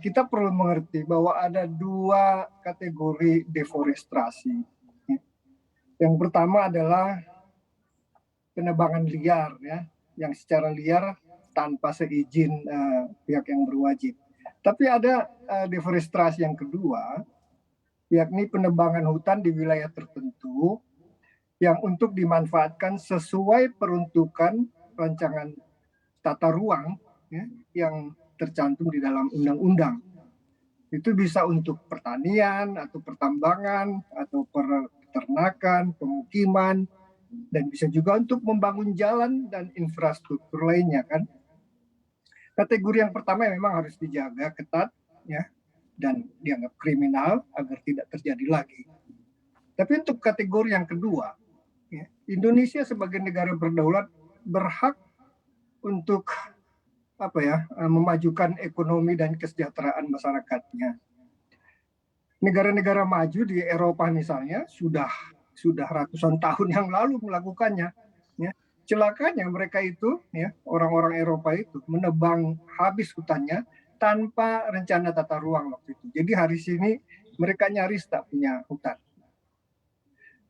kita perlu mengerti bahwa ada dua kategori deforestasi. Yang pertama adalah penebangan liar, ya, yang secara liar tanpa seizin pihak yang berwajib. Tapi ada deforestasi yang kedua, yakni penebangan hutan di wilayah tertentu yang untuk dimanfaatkan sesuai peruntukan rancangan tata ruang, ya, yang tercantum di dalam undang-undang. Itu bisa untuk pertanian atau pertambangan atau peternakan, pemukiman, dan bisa juga untuk membangun jalan dan infrastruktur lainnya kan. Kategori yang pertama yang memang harus dijaga ketat, ya, dan dianggap kriminal agar tidak terjadi lagi. Tapi untuk kategori yang kedua, ya, Indonesia sebagai negara berdaulat berhak untuk memajukan ekonomi dan kesejahteraan masyarakatnya. Negara-negara maju di Eropa misalnya sudah ratusan tahun yang lalu melakukannya. Ya. Celakanya mereka itu, ya, orang-orang Eropa itu menebang habis hutannya tanpa rencana tata ruang waktu itu. Jadi hari ini mereka nyaris tak punya hutan.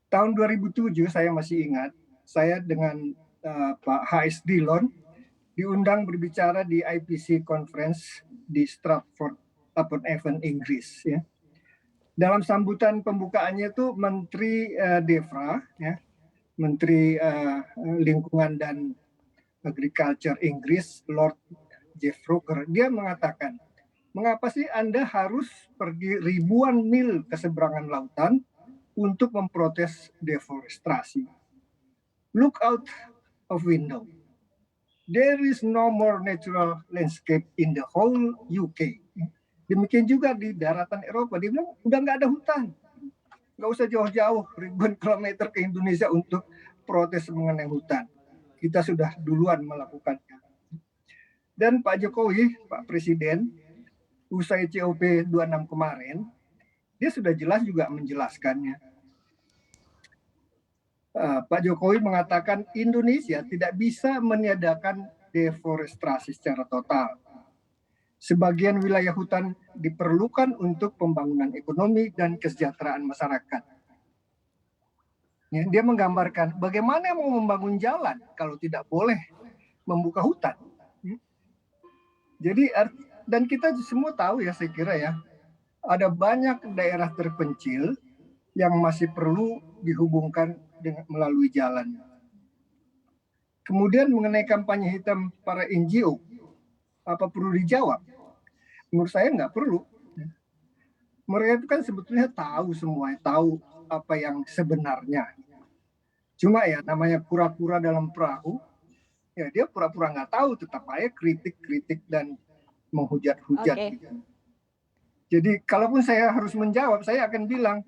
Tahun 2007 saya masih ingat, saya dengan Pak H.S. Dillon diundang berbicara di IPC Conference di Stratford upon Avon, Inggris. Ya. Dalam sambutan pembukaannya itu Menteri Devra, ya, Menteri Lingkungan dan Agriculture Inggris, Lord Jeff Roker, dia mengatakan, mengapa sih Anda harus pergi ribuan mil ke seberangan lautan untuk memprotes deforestasi? Look out of window. There is no more natural landscape in the whole UK. Demikian juga di daratan Eropa. Dia bilang udah nggak ada hutan. Nggak usah jauh-jauh ribuan kilometer ke Indonesia untuk protes mengenai hutan. Kita sudah duluan melakukannya. Dan Pak Jokowi, Pak Presiden, usai COP 26 kemarin, dia sudah jelas juga menjelaskannya. Pak Jokowi mengatakan Indonesia tidak bisa meniadakan deforestasi secara total. Sebagian wilayah hutan diperlukan untuk pembangunan ekonomi dan kesejahteraan masyarakat. Ya, dia menggambarkan bagaimana mau membangun jalan kalau tidak boleh membuka hutan. Ya. Jadi dan kita semua tahu ya, saya kira ya, ada banyak daerah terpencil yang masih perlu dihubungkan dengan melalui jalan. Kemudian mengenai kampanye hitam para NGO, apa perlu dijawab? Menurut saya nggak perlu. Mereka itu kan sebetulnya tahu semua, tahu apa yang sebenarnya. Cuma ya namanya kura-kura dalam perahu, ya dia pura-pura nggak tahu, tetap aja kritik-kritik dan menghujat-hujat. Oke. Gitu. Jadi kalaupun saya harus menjawab, saya akan bilang,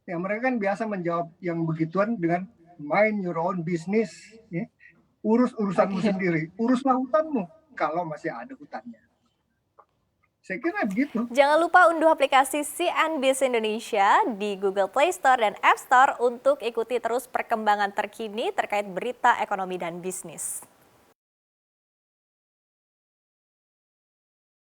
ya mereka kan biasa menjawab yang begituan dengan mind your own business, ya. Urus urusanmu sendiri, uruslah hutanmu kalau masih ada hutannya. Saya kira begitu. Jangan lupa unduh aplikasi CNBC Indonesia di Google Play Store dan App Store untuk ikuti terus perkembangan terkini terkait berita ekonomi dan bisnis.